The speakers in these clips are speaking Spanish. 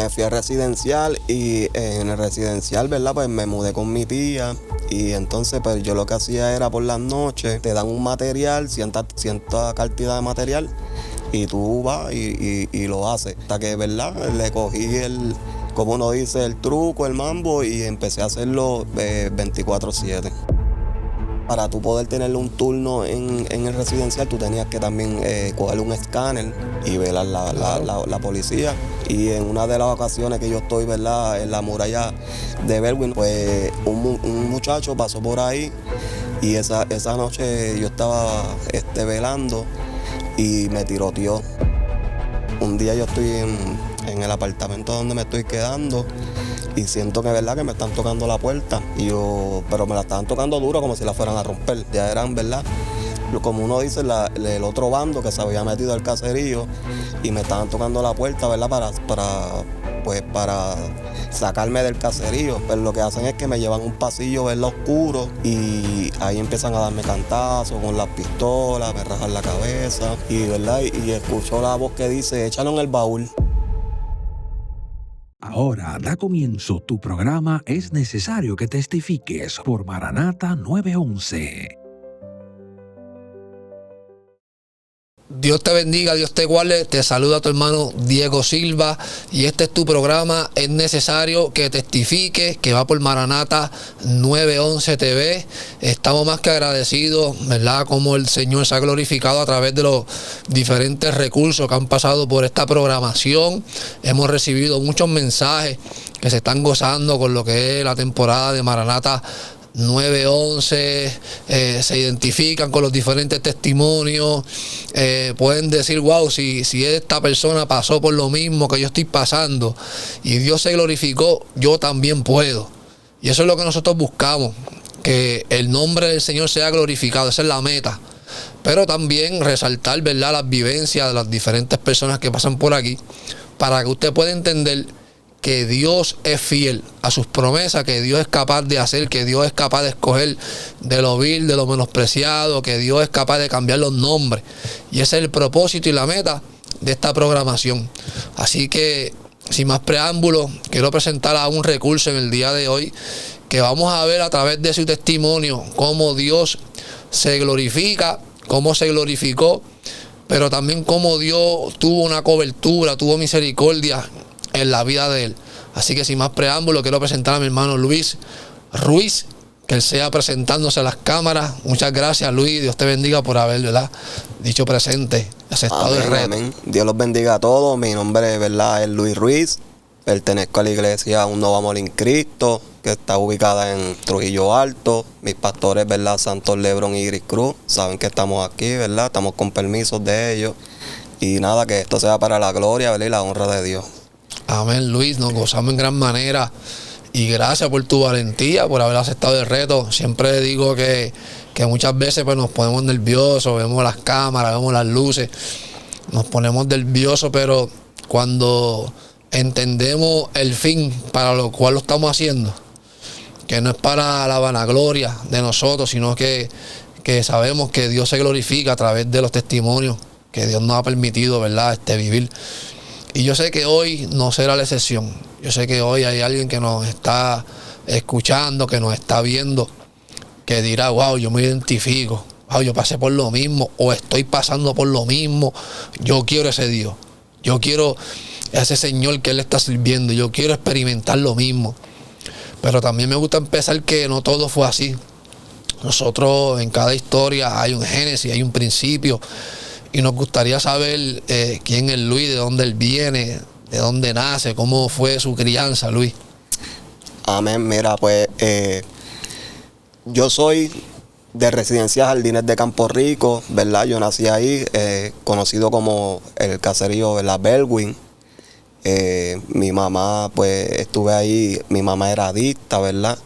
Me fui a residencial y en el residencial, ¿verdad? Pues me mudé con mi tía y entonces pues yo lo que hacía era por las noches, te dan un material, cierta cantidad de material y tú vas y lo haces. Hasta que, ¿verdad? Le cogí como uno dice, el truco, el mambo y empecé a hacerlo 24/7. Para tú poder tener un turno en el residencial, tú tenías que también coger un escáner y velar la policía. Y en una de las ocasiones que yo estoy, ¿verdad?, en la muralla de Baldwin, pues un muchacho pasó por ahí y esa noche yo estaba velando y me tiroteó. Un día yo estoy en el apartamento donde me estoy quedando y siento que, ¿verdad?, que me están tocando la puerta pero me la estaban tocando duro como si la fueran a romper. Ya eran, ¿verdad?, como uno dice, el otro bando que se había metido al caserío y me estaban tocando la puerta, ¿verdad?, para sacarme del caserío. Pero lo que hacen es que me llevan a un pasillo, ¿verdad?, oscuro y ahí empiezan a darme cantazos con las pistolas, me rajan la cabeza ¿verdad?, y escucho la voz que dice, échalo en el baúl. Ahora da comienzo tu programa Es Necesario que Testifiques por Maranata 911. Dios te bendiga, Dios te guarde. Te saluda tu hermano Diego Silva y este es tu programa Es Necesario que Testifiques, que va por Maranata 911 TV. Estamos más que agradecidos, ¿verdad?, como el Señor se ha glorificado a través de los diferentes recursos que han pasado por esta programación. Hemos recibido muchos mensajes que se están gozando con lo que es la temporada de Maranata 911, se identifican con los diferentes testimonios, pueden decir, wow, si esta persona pasó por lo mismo que yo estoy pasando y Dios se glorificó, yo también puedo. Y eso es lo que nosotros buscamos, que el nombre del Señor sea glorificado, esa es la meta. Pero también resaltar, ¿verdad?, las vivencias de las diferentes personas que pasan por aquí, para que usted pueda entender que Dios es fiel a sus promesas, que Dios es capaz de hacer, que Dios es capaz de escoger de lo vil, de lo menospreciado, que Dios es capaz de cambiar los nombres. Y ese es el propósito y la meta de esta programación. Así que, sin más preámbulos, quiero presentar a un recurso en el día de hoy que vamos a ver a través de su testimonio cómo Dios se glorifica, cómo se glorificó, pero también cómo Dios tuvo una cobertura, tuvo misericordia en la vida de él. Así que sin más preámbulo, quiero presentar a mi hermano Luis Ruiz, que él sea presentándose a las cámaras. Muchas gracias, Luis. Dios te bendiga por haber, ¿verdad?, dicho presente, aceptado el reto. Amén. Dios los bendiga a todos. Mi nombre, ¿verdad?, es Luis Ruiz. Pertenezco a la iglesia Un Nuevo Amor en Cristo, que está ubicada en Trujillo Alto. Mis pastores, ¿verdad?, Santos Lebron y Iris Cruz, saben que estamos aquí, ¿verdad? Estamos con permisos de ellos. Y nada, que esto sea para la gloria, ¿verdad?, y la honra de Dios. Amén, Luis, nos gozamos en gran manera y gracias por tu valentía, por haber aceptado el reto. Siempre digo que muchas veces pues nos ponemos nerviosos, vemos las cámaras, vemos las luces, nos ponemos nerviosos, pero cuando entendemos el fin para lo cual lo estamos haciendo, que no es para la vanagloria de nosotros, sino que sabemos que Dios se glorifica a través de los testimonios que Dios nos ha permitido, ¿verdad?, vivir. Y yo sé que hoy no será la excepción. Yo sé que hoy hay alguien que nos está escuchando, que nos está viendo, que dirá, wow, yo me identifico, wow, yo pasé por lo mismo, o estoy pasando por lo mismo. Yo quiero ese Dios, yo quiero ese Señor que Él está sirviendo, yo quiero experimentar lo mismo. Pero también me gusta empezar que no todo fue así. Nosotros en cada historia hay un génesis, hay un principio. Y nos gustaría saber quién es Luis, de dónde él viene, de dónde nace, cómo fue su crianza, Luis. Amén. Mira, pues yo soy de Residencia Jardines de Campo Rico, ¿verdad? Yo nací ahí, conocido como el caserío, ¿verdad?, Baldwin. Mi mamá, pues estuve ahí, mi mamá era adicta, ¿verdad?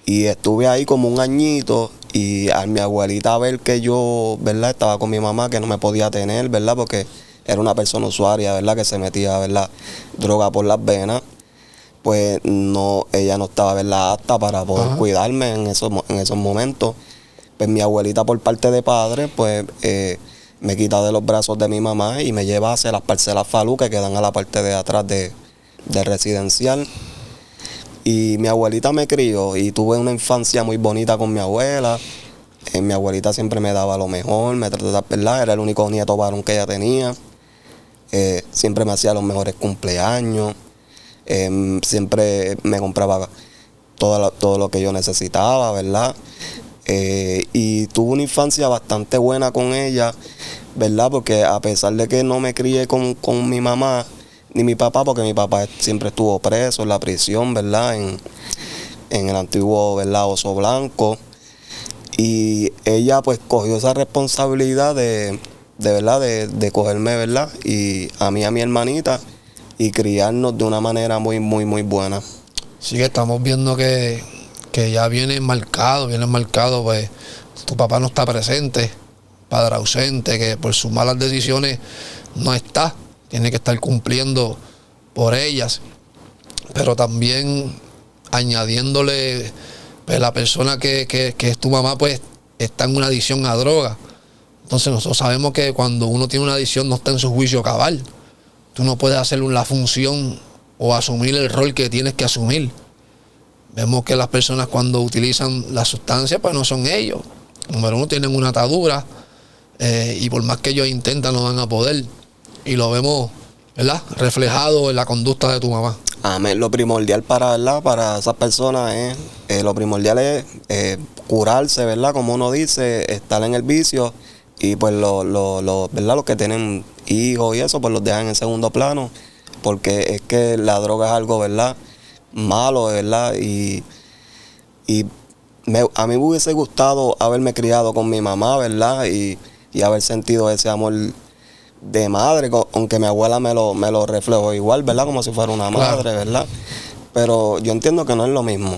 Y estuve ahí como un añito. Y a mi abuelita ver que yo, ¿verdad?, estaba con mi mamá, que no me podía tener, ¿verdad?, porque era una persona usuaria, ¿verdad?, que se metía, ¿verdad?, droga por las venas, pues no, ella no estaba, ¿verdad?, apta para poder cuidarme en esos momentos. Pues mi abuelita, por parte de padre, pues me quita de los brazos de mi mamá y me lleva hacia las parcelas Falú, que quedan a la parte de atrás de de residencial. Y mi abuelita me crió y tuve una infancia muy bonita con mi abuela. Mi abuelita siempre me daba lo mejor, me trataba, ¿verdad? Era el único nieto varón que ella tenía. Siempre me hacía los mejores cumpleaños. Siempre me compraba todo lo que yo necesitaba, ¿verdad? Y tuve una infancia bastante buena con ella, ¿verdad? Porque a pesar de que no me crié con mi mamá ni mi papá, porque mi papá siempre estuvo preso en la prisión, ¿verdad? En el antiguo, ¿verdad? Oso Blanco. Y ella pues cogió esa responsabilidad de verdad, de cogerme, ¿verdad? Y a mí y a mi hermanita y criarnos de una manera muy, muy, muy buena. Sí, que estamos viendo que ya viene marcado, pues tu papá no está presente, padre ausente, que por sus malas decisiones no está, tiene que estar cumpliendo por ellas, pero también añadiéndole, pues la persona que es tu mamá, pues está en una adicción a droga. Entonces nosotros sabemos que cuando uno tiene una adicción no está en su juicio cabal. Tú no puedes hacer la función o asumir el rol que tienes que asumir. Vemos que las personas cuando utilizan la sustancia, pues no son ellos. Número uno, tienen una atadura y por más que ellos intentan no van a poder. Y lo vemos, ¿verdad?, reflejado en la conducta de tu mamá. Amén. Lo primordial para esas personas es, lo primordial es curarse, ¿verdad? Como uno dice, estar en el vicio. Y pues ¿verdad? Los que tienen hijos y eso, pues los dejan en segundo plano. Porque es que la droga es algo, ¿verdad?, malo, ¿verdad? Y a mí me hubiese gustado haberme criado con mi mamá, ¿verdad? Y haber sentido ese amor de madre, aunque mi abuela me lo reflejó igual, ¿verdad? Como si fuera una madre, claro, ¿verdad? Pero yo entiendo que no es lo mismo,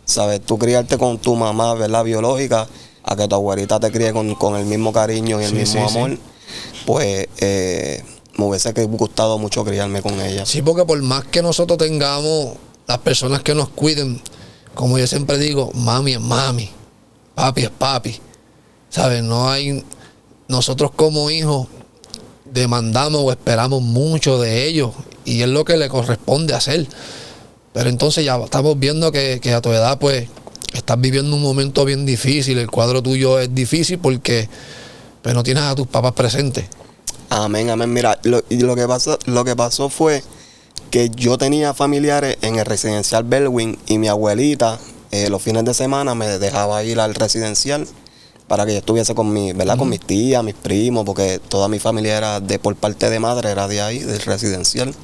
¿sabes? Tú criarte con tu mamá, ¿verdad?, biológica, a que tu abuelita te críe con el mismo cariño y el mismo amor, pues me hubiese gustado mucho criarme con ella. Sí, porque por más que nosotros tengamos las personas que nos cuiden, como yo siempre digo, mami es mami, papi es papi, ¿sabes? No hay, nosotros como hijos demandamos o esperamos mucho de ellos y es lo que le corresponde hacer. Pero entonces ya estamos viendo que a tu edad pues estás viviendo un momento bien difícil, el cuadro tuyo es difícil porque pues, no tienes a tus papás presentes. Amén, amén. Mira, lo que pasó fue que yo tenía familiares en el residencial Bellwin y mi abuelita los fines de semana me dejaba ir al residencial para que yo estuviese con ¿verdad? Con mis tías, mis primos, porque toda mi familia era por parte de madre, era de ahí, del residencial.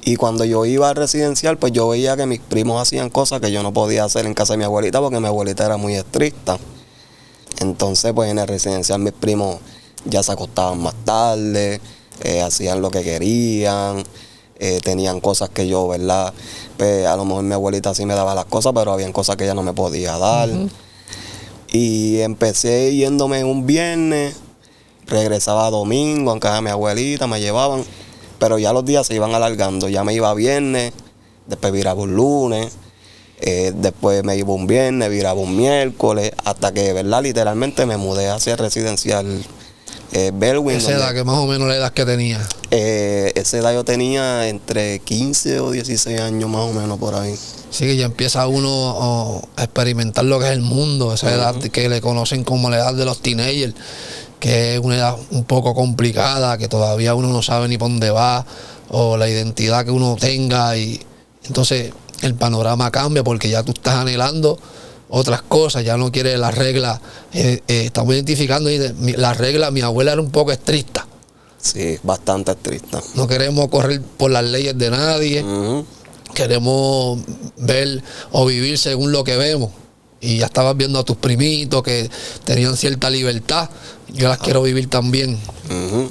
Y cuando yo iba al residencial, pues yo veía que mis primos hacían cosas que yo no podía hacer en casa de mi abuelita porque mi abuelita era muy estricta. Entonces, pues en el residencial mis primos ya se acostaban más tarde, hacían lo que querían, tenían cosas que yo, ¿verdad? Pues a lo mejor mi abuelita sí me daba las cosas, pero habían cosas que ella no me podía dar. Y empecé yéndome un viernes, regresaba domingo, en casa de mi abuelita, me llevaban, pero ya los días se iban alargando. Ya me iba viernes, después viraba un lunes, después me iba un viernes, viraba un miércoles, hasta que, ¿verdad?, literalmente me mudé hacia el residencial Bellwin. ¿Esa edad, que más o menos la edad que tenía? Esa edad yo tenía entre 15 o 16 años más o menos por ahí. Sí, que ya empieza uno a experimentar lo que es el mundo, esa edad que le conocen como la edad de los teenagers, que es una edad un poco complicada, que todavía uno no sabe ni por dónde va, o la identidad que uno tenga, y entonces el panorama cambia porque ya tú estás anhelando otras cosas, ya no quieres las reglas. Estamos identificando las reglas. Mi abuela era un poco estricta. Sí, bastante estricta. No queremos correr por las leyes de nadie. Queremos ver o vivir según lo que vemos. Y ya estabas viendo a tus primitos que tenían cierta libertad. Yo las quiero vivir también.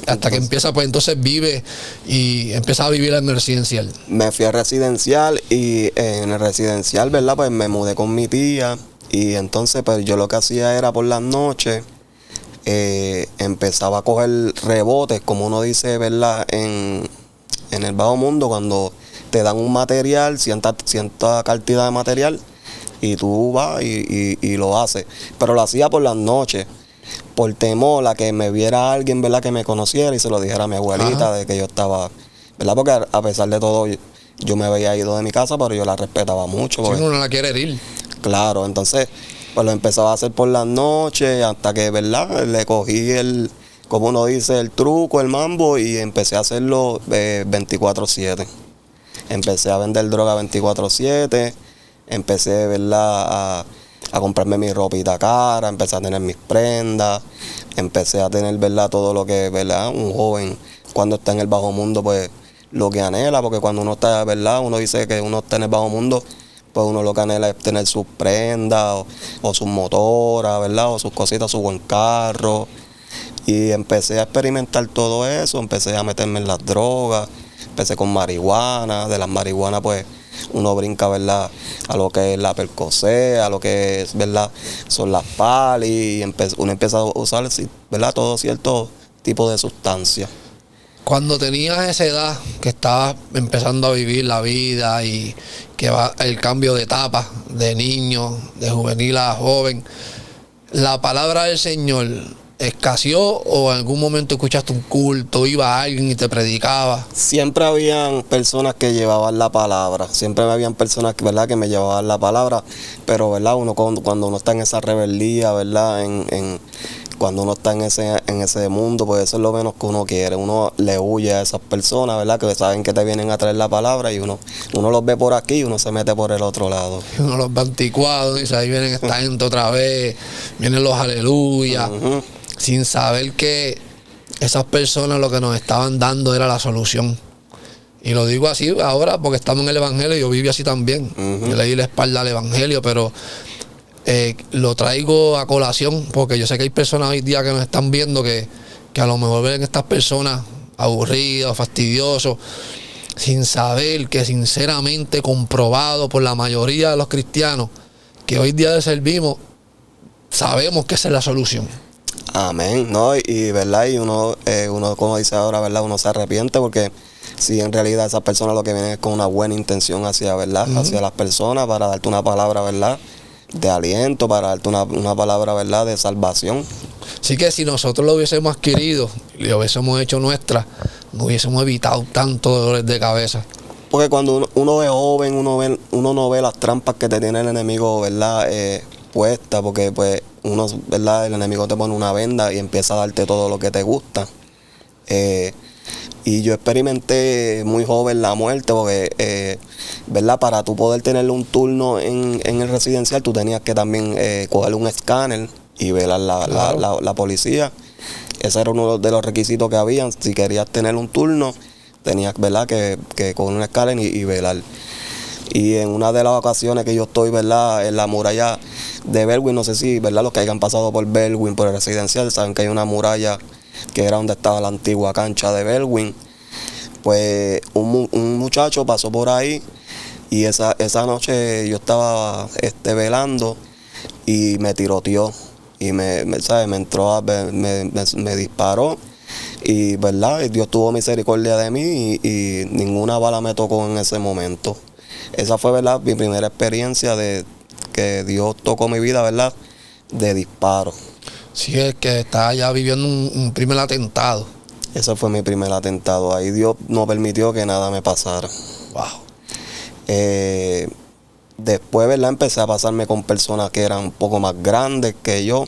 Hasta que empieza, pues entonces vive y empieza a vivir en el residencial. Me fui al residencial y en el residencial, ¿verdad? Pues me mudé con mi tía. Y entonces pues yo lo que hacía era por las noches, empezaba a coger rebotes, como uno dice, ¿verdad? En el bajo mundo, cuando te dan un material, cierta cantidad de material, y tú vas y lo haces. Pero lo hacía por las noches, por temor a que me viera alguien, ¿verdad?, que me conociera y se lo dijera a mi abuelita de que yo estaba, ¿verdad? Porque a pesar de todo, yo me había ido de mi casa, pero yo la respetaba mucho. Si Porque, uno no la quiere herir. claro, entonces pues lo empezaba a hacer por las noches hasta que, ¿verdad? Le cogí como uno dice, el truco, el mambo y empecé a hacerlo 24/7. Empecé a vender droga 24/7, empecé, ¿verdad? A comprarme mi ropita cara, empecé a tener mis prendas, empecé a tener, ¿verdad? Todo lo que, ¿verdad? Un joven cuando está en el bajo mundo, pues lo que anhela, porque cuando uno está, ¿verdad? Uno dice que uno está en el bajo mundo, pues uno lo que anhela es tener sus prendas o sus motoras, ¿verdad? O sus cositas, su buen carro. Y empecé a experimentar todo eso, empecé a meterme en las drogas, empecé con marihuana, de las marihuanas pues uno brinca, ¿verdad? A lo que es la Percocet, a lo que es, ¿verdad? Son las palis, y uno empieza a usar, ¿verdad? Todo cierto tipo de sustancias. Cuando tenías esa edad, que estabas empezando a vivir la vida y que va el cambio de etapa, de niño, de juvenil a joven, ¿la palabra del Señor escaseó o en algún momento escuchaste un culto, iba alguien y te predicaba? Siempre habían personas que llevaban la palabra, siempre habían personas que, ¿verdad? Que me llevaban la palabra, pero, ¿verdad? Uno cuando uno está en esa rebeldía, ¿verdad? Cuando uno está en ese mundo, pues eso es lo menos que uno quiere. Uno le huye a esas personas, ¿verdad? Que saben que te vienen a traer la palabra y uno los ve por aquí y uno se mete por el otro lado. Uno los ve anticuados, dice, ahí vienen esta gente otra vez, vienen los aleluyas, sin saber que esas personas lo que nos estaban dando era la solución. Y lo digo así ahora porque estamos en el Evangelio y yo viví así también. Yo le di la espalda al Evangelio, pero lo traigo a colación porque yo sé que hay personas hoy día que nos están viendo que a lo mejor ven estas personas aburridas, fastidiosos, sin saber que sinceramente comprobado por la mayoría de los cristianos que hoy día le servimos, sabemos que esa es la solución. Amén, ¿no? Y verdad, y uno como dice ahora, ¿verdad? Uno se arrepiente porque si en realidad esas personas lo que vienen es con una buena intención hacia, ¿verdad? Hacia las personas para darte una palabra, ¿verdad? De aliento, para darte una palabra, ¿verdad? De salvación. Así que si nosotros lo hubiésemos adquirido y lo hubiésemos hecho nuestra, no hubiésemos evitado tanto dolores de cabeza. Porque cuando uno es joven, uno no ve las trampas que te tiene el enemigo, ¿verdad? Puestas, porque pues uno, ¿verdad? El enemigo te pone una venda y empieza a darte todo lo que te gusta. Y yo experimenté muy joven la muerte porque, ¿verdad? Para tú poder tener un turno en el residencial, tú tenías que también coger un escáner y velar la policía. Ese era uno de los requisitos que habían. Si querías tener un turno, tenías, ¿verdad? Que coger un escáner y velar. Y en una de las ocasiones que yo estoy, ¿verdad? En la muralla de Bellwin, no sé si, ¿verdad? Los que hayan pasado por Bellwin, por el residencial, saben que hay una muralla que era donde estaba la antigua cancha de Bellwin. Pues un muchacho pasó por ahí y esa noche yo estaba velando y me tiroteó y me entró, me disparó y, ¿verdad? Dios tuvo misericordia de mí y ninguna bala me tocó en ese momento. Esa fue, ¿verdad? Mi primera experiencia de que Dios tocó mi vida, ¿verdad? De disparo. Sí, es que estaba ya viviendo un primer atentado. Ese fue mi primer atentado. Ahí Dios no permitió que nada me pasara. Wow. Después, ¿verdad? Empecé a pasarme con personas que eran un poco más grandes que yo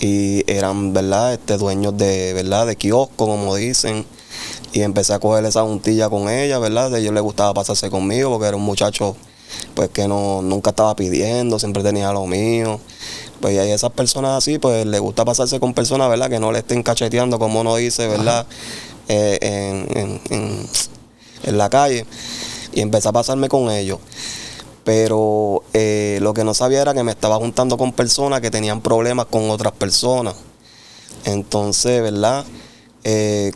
y eran, ¿verdad? Dueños de, ¿verdad? De kiosco, como dicen. Y empecé a coger esa juntilla con ella, ¿verdad? A ellos les gustaba pasarse conmigo porque era un muchacho pues que nunca estaba pidiendo, siempre tenía lo mío. Pues y a esas personas así, pues les gusta pasarse con personas, ¿verdad? Que no le estén cacheteando, como uno dice, ¿verdad? En la calle. Y empecé a pasarme con ellos. Pero lo que no sabía era que me estaba juntando con personas que tenían problemas con otras personas. Entonces, ¿verdad?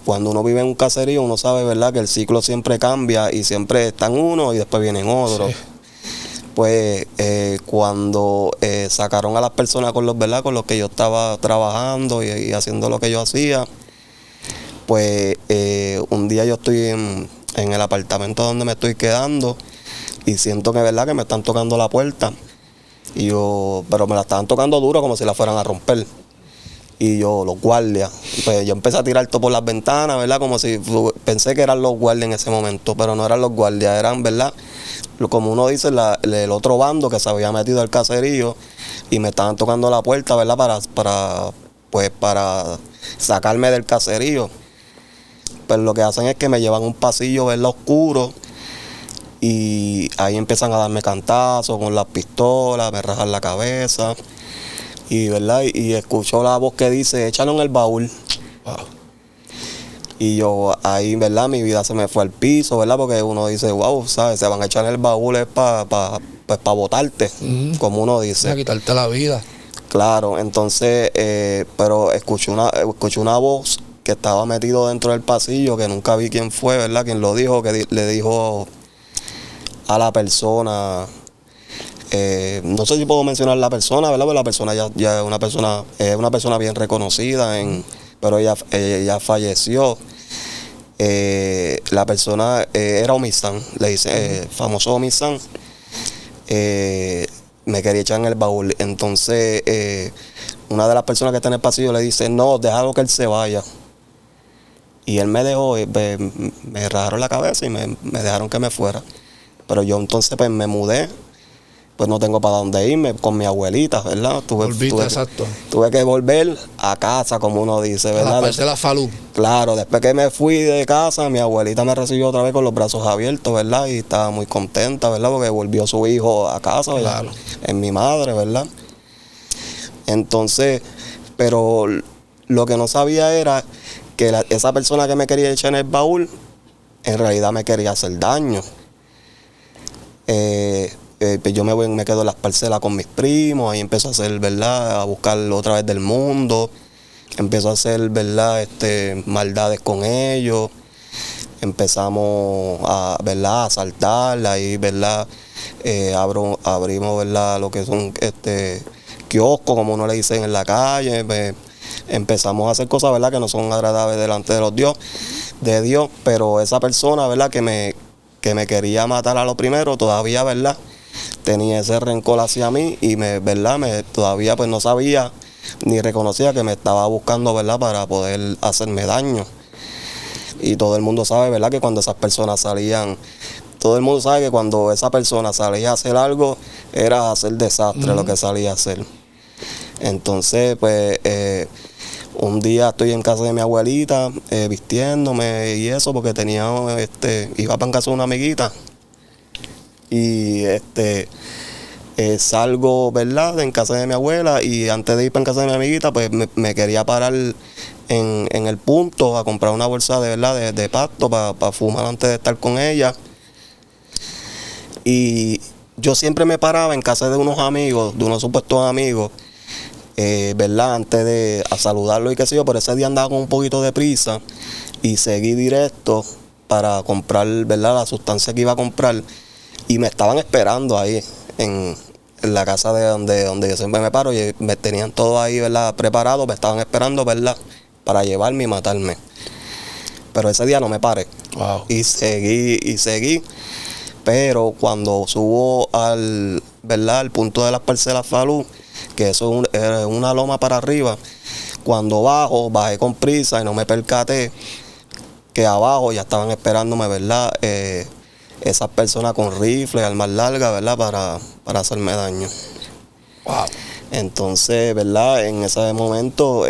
Cuando uno vive en un caserío, uno sabe, ¿verdad? Que el ciclo siempre cambia y siempre están unos y después vienen otros. Sí. Pues cuando sacaron a las personas con los que yo estaba trabajando y haciendo lo que yo hacía, pues un día yo estoy en el apartamento donde me estoy quedando y siento que, ¿verdad? Que me están tocando la puerta pero me la estaban tocando duro como si la fueran a romper. Y yo, los guardias. Pues yo empecé a tirar todo por las ventanas, ¿verdad? Como si pensé que eran los guardias en ese momento, pero no eran los guardias, eran, ¿verdad? Como uno dice, el otro bando que se había metido al caserío y me estaban tocando la puerta, ¿verdad? Para sacarme del caserío. Pues lo que hacen es que me llevan a un pasillo, ¿verdad? Oscuro. Y ahí empiezan a darme cantazos con las pistolas, me rajan la cabeza. Y, ¿verdad? Y escucho la voz que dice, échalo en el baúl. Wow. Y yo ahí, ¿verdad? Mi vida se me fue al piso, ¿verdad? Porque uno dice, wow, ¿sabes? Se van a echar en el baúl es para botarte, como uno dice. Para quitarte la vida. Claro, entonces, pero escuché una voz que estaba metido dentro del pasillo, que nunca vi quién fue, ¿verdad? Quien lo dijo, que le dijo a la persona... no sé si puedo mencionar la persona, ¿verdad? Porque la persona ya es una persona bien reconocida, pero ella falleció. La persona era Omisán, le dice, famoso Omisán. Me quería echar en el baúl. Entonces, una de las personas que está en el pasillo le dice, no, déjalo que él se vaya. Y él me dejó, me rajaron la cabeza y me dejaron que me fuera. Pero yo entonces pues me mudé. Pues no tengo para dónde irme con mi abuelita, ¿verdad? Tuve que volver a casa, como uno dice, ¿verdad? A la parcela Falú. Claro, después que me fui de casa, mi abuelita me recibió otra vez con los brazos abiertos, ¿verdad? Y estaba muy contenta, ¿verdad? Porque volvió su hijo a casa, ¿verdad? Claro. En mi madre, ¿verdad? Entonces, pero lo que no sabía era que esa persona que me quería echar en el baúl, en realidad me quería hacer daño. Pues yo me quedo en las parcelas con mis primos, ahí empiezo a hacer, ¿verdad? A buscar otra vez del mundo, empiezo a hacer, ¿verdad? Maldades con ellos, empezamos a, ¿verdad? A asaltar, ahí, ¿verdad? Abrimos, ¿verdad? Lo que son kioscos, como uno le dice en la calle, pues, empezamos a hacer cosas, ¿verdad? Que no son agradables delante de Dios, pero esa persona, ¿verdad? Que me quería matar a lo primero, todavía, ¿verdad? Tenía ese rencor hacia mí y todavía pues no sabía ni reconocía que me estaba buscando, ¿verdad? Para poder hacerme daño. Y todo el mundo sabe, ¿verdad? Que cuando esas personas salían, todo el mundo sabe que cuando esa persona salía a hacer algo, era hacer desastre lo que salía a hacer. Entonces, pues, un día estoy en casa de mi abuelita, vistiéndome y eso, porque iba para casa de una amiguita. Y salgo, ¿verdad? En casa de mi abuela y antes de ir para casa de mi amiguita, pues me quería parar en el punto a comprar una bolsa de, ¿verdad? De pasto para fumar antes de estar con ella. Y yo siempre me paraba en casa de unos amigos, de unos supuestos amigos, ¿verdad? Antes de saludarlo y qué sé yo, pero ese día andaba con un poquito de prisa y seguí directo para comprar, ¿verdad? La sustancia que iba a comprar. Y me estaban esperando ahí en la casa de donde yo siempre me paro y me tenían todo ahí, ¿verdad? Preparado, me estaban esperando, ¿verdad? Para llevarme y matarme. Pero ese día no me paré. Wow. Y seguí. Pero cuando subo ¿verdad? Al punto de las parcelas Falú, que eso es una loma para arriba, cuando bajé con prisa y no me percaté que abajo ya estaban esperándome, ¿verdad? Esas personas con rifles, armas largas, ¿verdad? Para hacerme daño. Wow. Entonces, ¿verdad? En ese momento,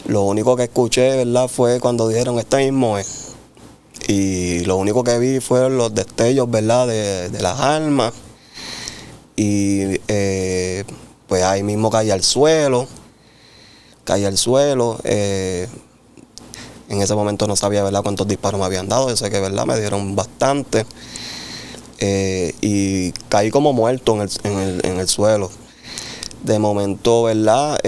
lo único que escuché, ¿verdad? Fue cuando dijeron, este mismo es. Y lo único que vi fueron los destellos, ¿verdad? De las armas. Y pues ahí mismo caí al suelo. En ese momento no sabía, ¿verdad?, cuántos disparos me habían dado. Yo sé que, ¿verdad?, me dieron bastante. Y caí como muerto en el suelo. De momento, ¿verdad?,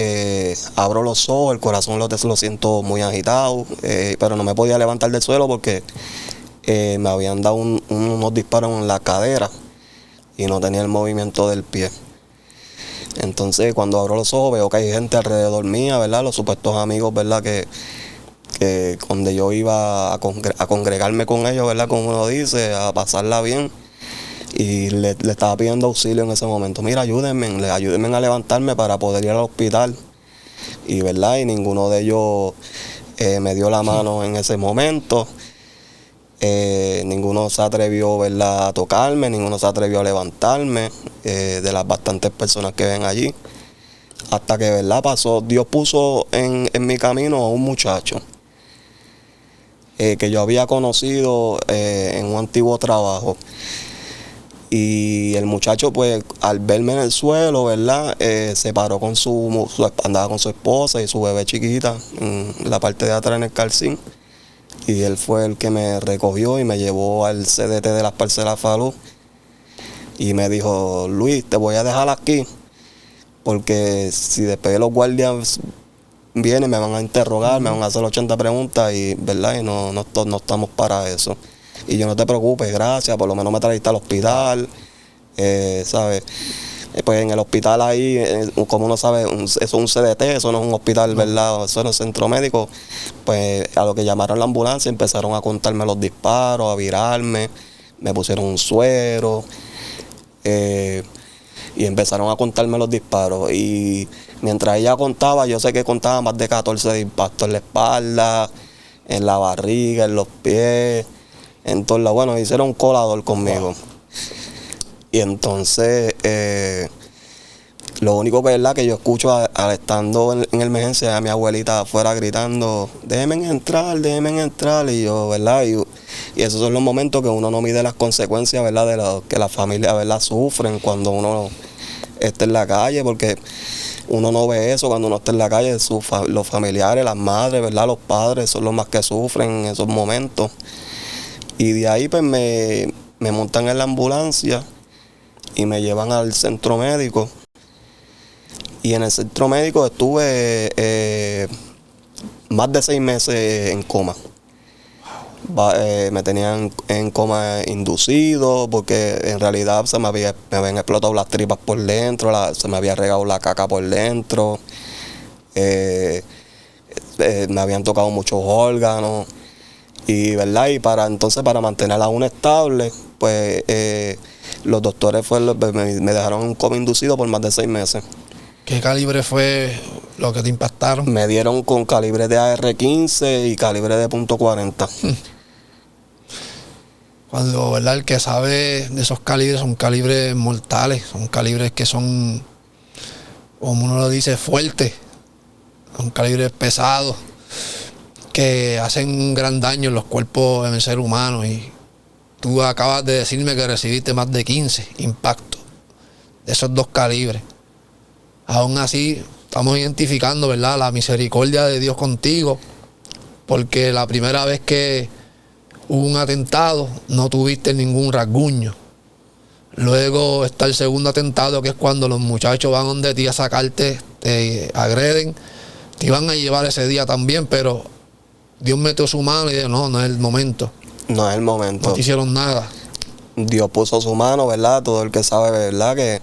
abro los ojos, el corazón lo siento muy agitado, pero no me podía levantar del suelo porque me habían dado unos disparos en la cadera y no tenía el movimiento del pie. Entonces, cuando abro los ojos, veo que hay gente alrededor mía, ¿verdad?, los supuestos amigos, ¿verdad?, que donde yo iba a congregarme con ellos, ¿verdad?, como uno dice, a pasarla bien. Y le estaba pidiendo auxilio en ese momento. Mira, ayúdenme a levantarme para poder ir al hospital. Y, ¿verdad? Y ninguno de ellos me dio la mano en ese momento. Ninguno se atrevió, ¿verdad?, a tocarme, ninguno se atrevió a levantarme, de las bastantes personas que ven allí. Hasta que, ¿verdad?, Dios puso en mi camino a un muchacho que yo había conocido en un antiguo trabajo. Y el muchacho, pues, al verme en el suelo, ¿verdad?, se paró con andaba con su esposa y su bebé chiquita en la parte de atrás en el calcín. Y él fue el que me recogió y me llevó al CDT de las Parcelas Falú. Y me dijo: Luis, te voy a dejar aquí, porque si después los guardias vienen me van a interrogar, me van a hacer 80 preguntas y, ¿verdad?, y no estamos para eso. Y yo: no te preocupes, gracias, por lo menos me trajiste al hospital, ¿sabes? Pues en el hospital ahí, como uno sabe, eso es un CDT, eso no es un hospital, ¿verdad? Eso no es centro médico. Pues a lo que llamaron la ambulancia empezaron a contarme los disparos, a virarme, me pusieron un suero y empezaron a contarme los disparos. Y mientras ella contaba, yo sé que contaba más de 14 impactos en la espalda, en la barriga, en los pies, en todos lados. Bueno, hicieron un colador conmigo. Y entonces, lo único que, ¿verdad?, que yo escucho al estando en emergencia es a mi abuelita afuera gritando: déjenme entrar. Y yo, ¿verdad? Y esos son los momentos que uno no mide las consecuencias, ¿verdad?, de lo que las familias, ¿verdad?, sufren cuando uno está en la calle, porque uno no ve eso cuando uno está en la calle. Los familiares, las madres, ¿verdad?, los padres son los más que sufren en esos momentos. Y de ahí, pues, me montan en la ambulancia y me llevan al centro médico. Y en el centro médico estuve más de 6 meses en coma. Me tenían en coma inducido, porque en realidad me habían explotado las tripas por dentro, se me había regado la caca por dentro, me habían tocado muchos órganos. Y, ¿verdad?, y para mantenerla aún estable, pues los doctores me dejaron en coma inducido por más de 6 meses. ¿Qué calibre fue lo que te impactaron? Me dieron con calibre de AR-15 y calibre de .40. Cuando, ¿verdad?, el que sabe de esos calibres, son calibres mortales, son calibres que son, como uno lo dice, fuertes, son calibres pesados, que hacen un gran daño en los cuerpos del ser humano. Y tú acabas de decirme que recibiste más de 15 impactos de esos 2 calibres. Aún así, estamos identificando, ¿verdad?, la misericordia de Dios contigo, porque la primera vez que hubo un atentado no tuviste ningún rasguño. Luego está el segundo atentado, que es cuando los muchachos van donde ti a sacarte, te agreden, te iban a llevar ese día también, pero Dios metió su mano y dijo: no es el momento. No es el momento. No te hicieron nada. Dios puso su mano, ¿verdad? Todo el que sabe, ¿verdad?, que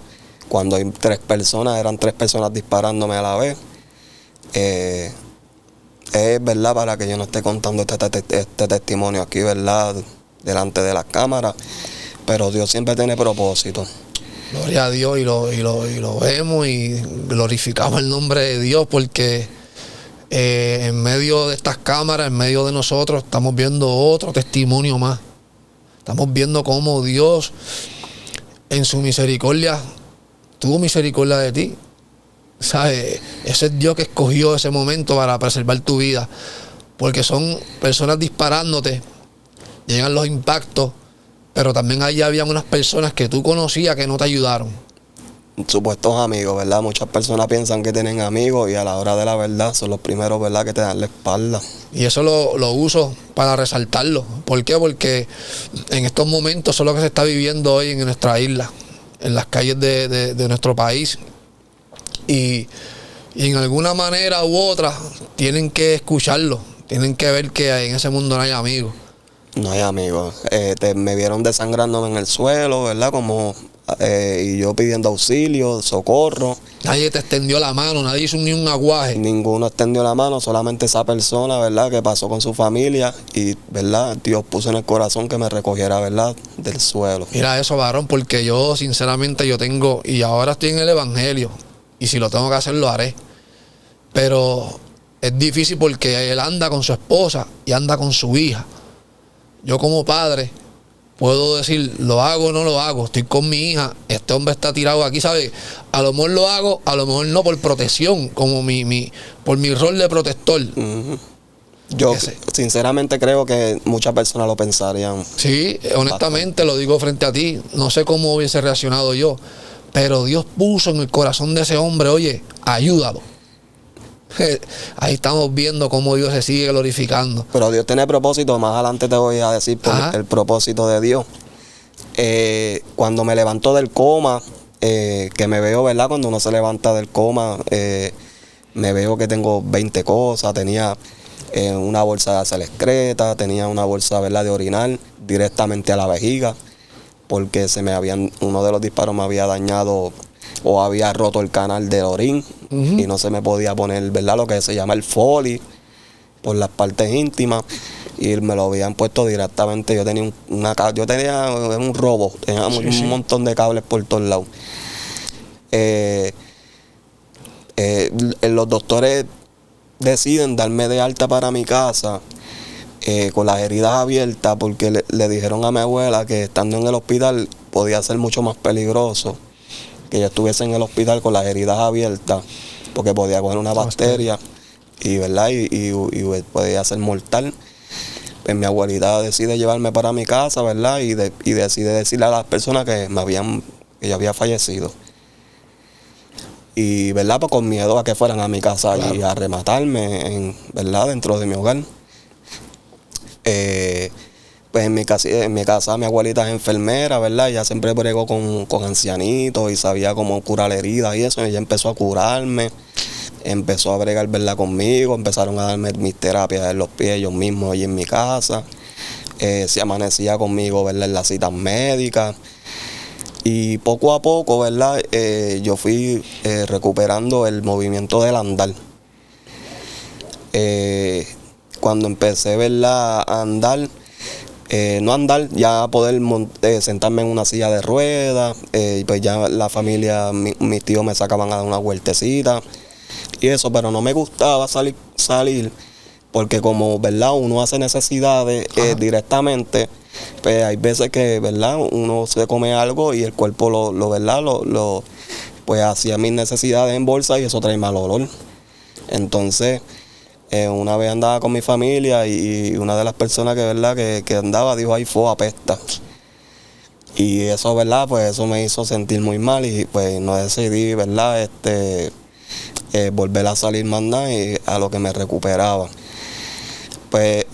cuando hay 3 personas, eran 3 personas disparándome a la vez. Es verdad, para que yo no esté contando este testimonio aquí, ¿verdad?, delante de las cámaras, pero Dios siempre tiene propósito. Gloria a Dios, y lo vemos y glorificamos el nombre de Dios, porque en medio de estas cámaras, en medio de nosotros, estamos viendo otro testimonio más. Estamos viendo cómo Dios, en su misericordia, tuvo misericordia de ti. ¿Sabes? Ese es Dios que escogió ese momento para preservar tu vida, porque son personas disparándote, llegan los impactos, pero también allá habían unas personas que tú conocías que no te ayudaron. Supuestos amigos, ¿verdad? Muchas personas piensan que tienen amigos y a la hora de la verdad son los primeros, ¿verdad?, que te dan la espalda. Y eso lo uso para resaltarlo. ¿Por qué? Porque en estos momentos eso es lo que se está viviendo hoy en nuestra isla, en las calles de nuestro país. Y en alguna manera u otra tienen que escucharlo, tienen que ver que en ese mundo no hay amigos. No hay amigos. Me vieron desangrándome en el suelo, ¿verdad? Y yo pidiendo auxilio, socorro. Nadie te extendió la mano, nadie hizo ni un aguaje. Ninguno extendió la mano, solamente esa persona, ¿verdad?, que pasó con su familia y, ¿verdad?, Dios puso en el corazón que me recogiera, ¿verdad?, del suelo. Mira eso, varón, porque yo sinceramente y ahora estoy en el evangelio, y si lo tengo que hacer lo haré. pero es difícil porque él anda con su esposa y anda con su hija. Yo como padre puedo decir, lo hago o no lo hago, estoy con mi hija, este hombre está tirado aquí, ¿sabes? A lo mejor lo hago, a lo mejor no por protección, como por mi rol de protector. Yo sinceramente creo que muchas personas lo pensarían. Sí, honestamente lo digo frente a ti, no sé cómo hubiese reaccionado yo, pero Dios puso en el corazón de ese hombre, oye, ayúdalo. Ahí estamos viendo cómo Dios se sigue glorificando. Pero Dios tiene propósito, más adelante te voy a decir por el propósito de Dios. Cuando me levanto del coma, que me veo, ¿verdad? Cuando uno se levanta del coma, me veo que tengo 20 cosas, tenía una bolsa de hacer excreta, tenía una bolsa, ¿verdad?, de orinar directamente a la vejiga, porque uno de los disparos me había dañado o había roto el canal del orín y no se me podía poner, ¿verdad?, lo que se llama el Foley por las partes íntimas, y me lo habían puesto directamente. Yo tenía un robo, tenía un montón de cables por todos lados. Los doctores deciden darme de alta para mi casa con las heridas abiertas, porque le dijeron a mi abuela que estando en el hospital podía ser mucho más peligroso que yo estuviese en el hospital con las heridas abiertas, porque podía coger una bacteria y, ¿verdad?, y podía ser mortal. Pues mi abuelita decide llevarme para mi casa, ¿verdad?, y decide decirle a las personas que yo había fallecido. Y, ¿verdad?, pues con miedo a que fueran a mi casa y a rematarme, ¿verdad?, dentro de mi hogar. Pues en mi casa mi abuelita es enfermera, ¿verdad? Ella siempre bregó con ancianitos y sabía cómo curar heridas y eso. Ella empezó a curarme, empezó a bregar, ¿verdad?, conmigo. Empezaron a darme mis terapias en los pies ellos mismos allí en mi casa. Se amanecía conmigo, ¿verdad?, en las citas médicas. Y poco a poco, ¿verdad?, yo fui recuperando el movimiento del andar. Cuando empecé, ¿verdad?, a andar, no andar, ya poder sentarme en una silla de ruedas, pues ya la familia, mis tíos me sacaban a dar una vueltecita y eso, pero no me gustaba salir porque como, ¿verdad?, uno hace necesidades directamente, pues hay veces que, ¿verdad?, uno se come algo y el cuerpo ¿verdad?, pues hacía mis necesidades en bolsa y eso trae mal olor. Entonces, una vez andaba con mi familia y una de las personas que andaba dijo, ay, fue apesta. Y eso, ¿verdad?, pues eso me hizo sentir muy mal y pues no decidí, ¿verdad?, volver a salir más nada y a lo que me recuperaba. Pues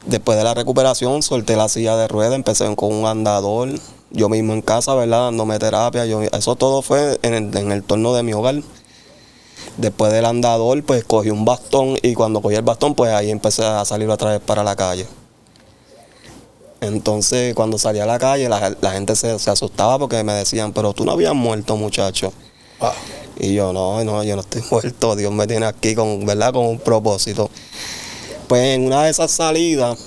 después de la recuperación solté la silla de ruedas, empecé con un andador, yo mismo en casa, ¿verdad?, dándome terapia. Eso todo fue en el entorno de mi hogar. Después del andador, pues cogí un bastón y cuando cogí el bastón, pues ahí empecé a salir otra vez para la calle. Entonces, cuando salí a la calle, la gente se asustaba porque me decían, pero tú no habías muerto, muchacho. Y yo, no, yo no estoy muerto, Dios me tiene aquí ¿verdad?, con un propósito. Pues en una de esas salidas,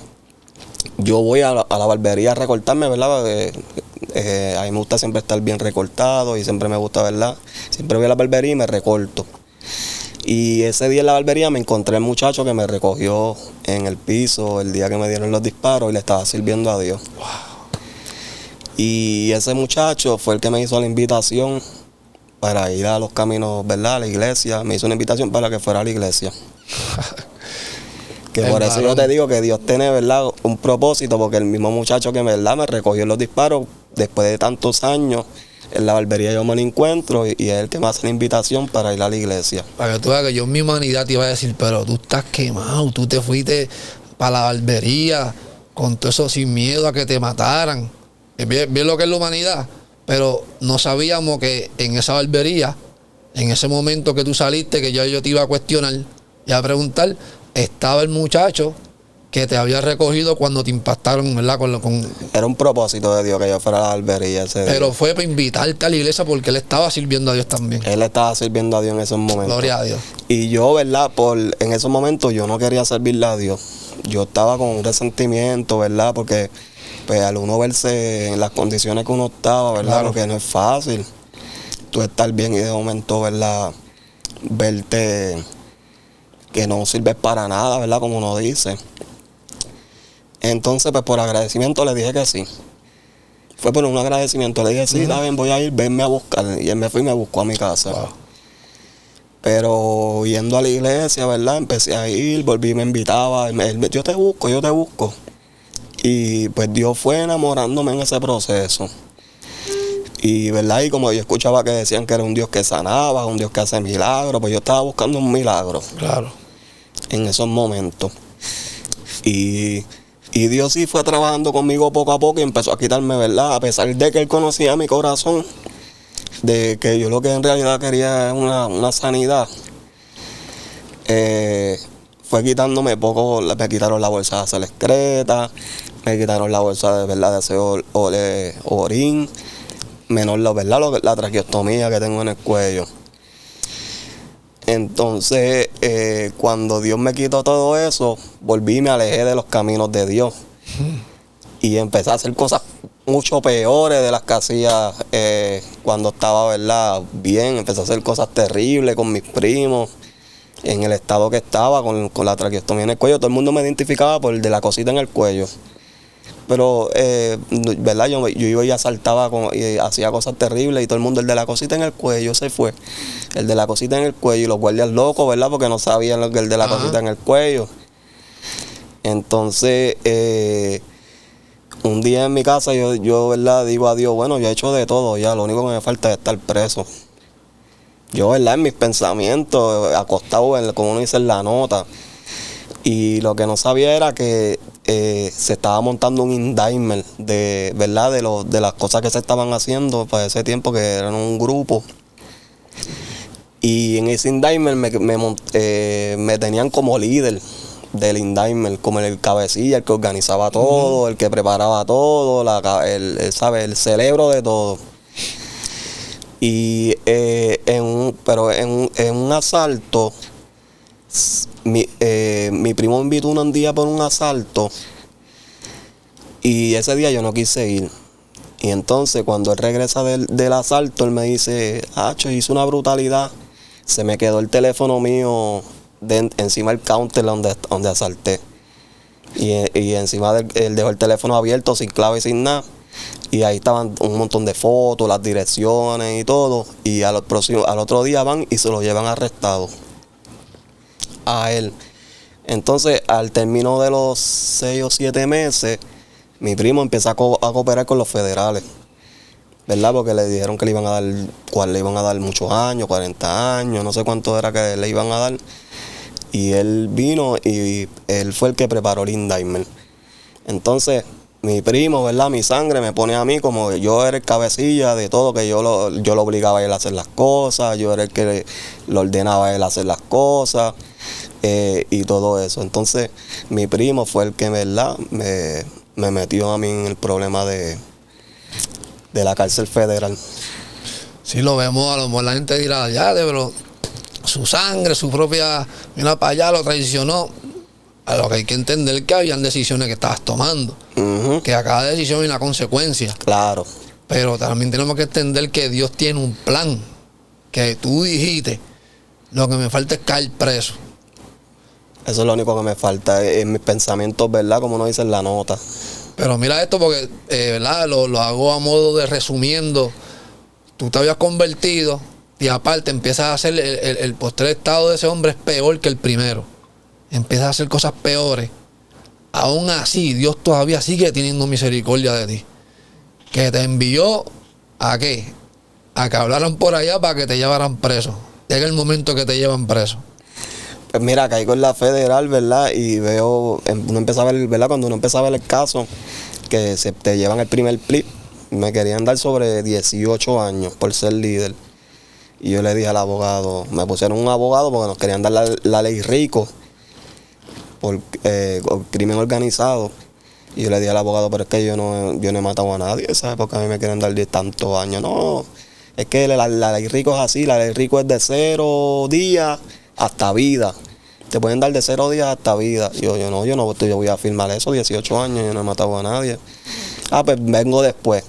yo voy a la barbería a recortarme, ¿verdad? A mí me gusta siempre estar bien recortado y siempre me gusta, ¿verdad? Siempre voy a la barbería y me recorto. Y ese día en la barbería me encontré el muchacho que me recogió en el piso el día que me dieron los disparos y le estaba sirviendo a Dios. Wow. Y ese muchacho fue el que me hizo la invitación para ir a los caminos, ¿verdad?, a la iglesia. Me hizo una invitación para que fuera a la iglesia. Que por eso yo te digo que Dios tiene, ¿verdad?, un propósito, porque el mismo muchacho que, ¿verdad?, me recogió los disparos después de tantos años, en la barbería yo me lo encuentro y es el que me hace la invitación para ir a la iglesia. Para que tú veas que yo en mi humanidad te iba a decir, pero tú estás quemado, tú te fuiste para la barbería con todo eso sin miedo a que te mataran. Bien lo que es la humanidad, pero no sabíamos que en esa barbería, en ese momento que tú saliste, que yo te iba a cuestionar y a preguntar, estaba el muchacho que te había recogido cuando te impactaron, ¿verdad? Era un propósito de Dios que yo fuera a la barbería ese día. Pero fue para invitarte a la iglesia porque él estaba sirviendo a Dios también. Él estaba sirviendo a Dios en esos momentos. Gloria a Dios. Y yo, ¿verdad?, en esos momentos yo no quería servirle a Dios. Yo estaba con un resentimiento, ¿verdad? Porque pues al uno verse en las condiciones que uno estaba, ¿verdad? Claro. Porque no es fácil tú estar bien y de momento, ¿verdad?, verte que no sirves para nada, ¿verdad? Como uno dice. Entonces, pues por agradecimiento le dije que sí. Fue por un agradecimiento. Le dije, sí, está bien, voy a ir, venme a buscar. Y él me fue y me buscó a mi casa. Wow. Pero yendo a la iglesia, ¿verdad? Empecé a ir, volví, me invitaba. Yo te busco, yo te busco. Y pues Dios fue enamorándome en ese proceso. Y, ¿verdad? Y como yo escuchaba que decían que era un Dios que sanaba, un Dios que hace milagros, pues yo estaba buscando un milagro. Claro. En esos momentos. Y Dios sí fue trabajando conmigo poco a poco y empezó a quitarme, ¿verdad? A pesar de que Él conocía mi corazón, de que yo lo que en realidad quería es una sanidad, fue quitándome poco. Me quitaron la bolsa de hacer excreta, me quitaron la bolsa de, ¿verdad?, de hacer orín, menos la traqueostomía que tengo en el cuello. Entonces, cuando Dios me quitó todo eso, volví y me alejé de los caminos de Dios. Y empecé a hacer cosas mucho peores de las que hacía cuando estaba, ¿verdad?, bien. Empecé a hacer cosas terribles con mis primos, en el estado que estaba, con la traqueostomía en el cuello. Todo el mundo me identificaba por el de la cosita en el cuello. Pero, ¿verdad? Yo iba y asaltaba y hacía cosas terribles y todo el mundo, el de la cosita en el cuello, se fue. El de la cosita en el cuello y los guardias locos, ¿verdad? Porque no sabían lo que el de la cosita en el cuello. Entonces, un día en mi casa yo, ¿verdad?, digo a Dios, bueno, yo he hecho de todo ya, lo único que me falta es estar preso. Yo, ¿verdad?, en mis pensamientos, acostado, como uno dice, en la nota. Y lo que no sabía era que se estaba montando un indictment de, ¿verdad?, de las cosas que se estaban haciendo para ese tiempo, que eran un grupo. Y en ese indictment me tenían como líder del indictment, como el cabecilla, el que organizaba todo, el que preparaba todo, el cerebro de todo. Y en un asalto, mi primo me invitó un día por un asalto y ese día yo no quise ir. Y entonces cuando él regresa del asalto, él me dice, yo hice una brutalidad, se me quedó el teléfono mío encima del counter donde asalté. Y encima él dejó el teléfono abierto, sin clave y sin nada. Y ahí estaban un montón de fotos, las direcciones y todo. Y al otro día van y se lo llevan arrestado a él. Entonces, al término de los 6 o 7 meses, mi primo empieza a cooperar con los federales, ¿verdad? Porque le dijeron que le iban a dar muchos años, 40 años, no sé cuánto era que le iban a dar. Y él vino y él fue el que preparó el indictment. Entonces, mi primo, ¿verdad?, mi sangre, me pone a mí como que yo era el cabecilla de todo, que yo lo obligaba a él a hacer las cosas, yo era el que lo ordenaba a él a hacer las cosas, y todo eso. Entonces, mi primo fue el que, ¿verdad?, me metió a mí en el problema de la cárcel federal. Si lo vemos, a lo mejor la gente dirá, pero su sangre, su propia, mira para allá, lo traicionó. A lo que hay que entender que habían decisiones que estabas tomando, que a cada decisión hay una consecuencia. Claro. Pero también tenemos que entender que Dios tiene un plan, que tú dijiste, lo que me falta es caer preso. Eso es lo único que me falta, en mis pensamientos, ¿verdad?, como uno dice en la nota. Pero mira esto porque, ¿verdad?, lo hago a modo de resumiendo. Tú te habías convertido y aparte empiezas a hacer el postrer estado de ese hombre es peor que el primero. Empiezas a hacer cosas peores. Aún así, Dios todavía sigue teniendo misericordia de ti. Que te envió ¿a qué? A que hablaran por allá para que te llevaran preso. Llega el momento que te llevan preso. Pues mira, caigo en la federal, ¿verdad? Y veo, uno empieza a ver, ¿verdad?, cuando uno empieza a ver el caso, que te llevan el primer plea. Me querían dar sobre 18 años por ser líder. Y yo le dije al abogado, me pusieron un abogado porque nos querían dar la ley RICO por crimen organizado. Y yo le dije al abogado, pero es que yo no he matado a nadie, ¿sabes? Porque a mí me quieren dar tantos años. No, es que la ley RICO es así, la ley RICO es de 0 días hasta vida. Te pueden dar de 0 días hasta vida. Yo voy a firmar eso, 18 años, yo no he matado a nadie. Pues vengo después.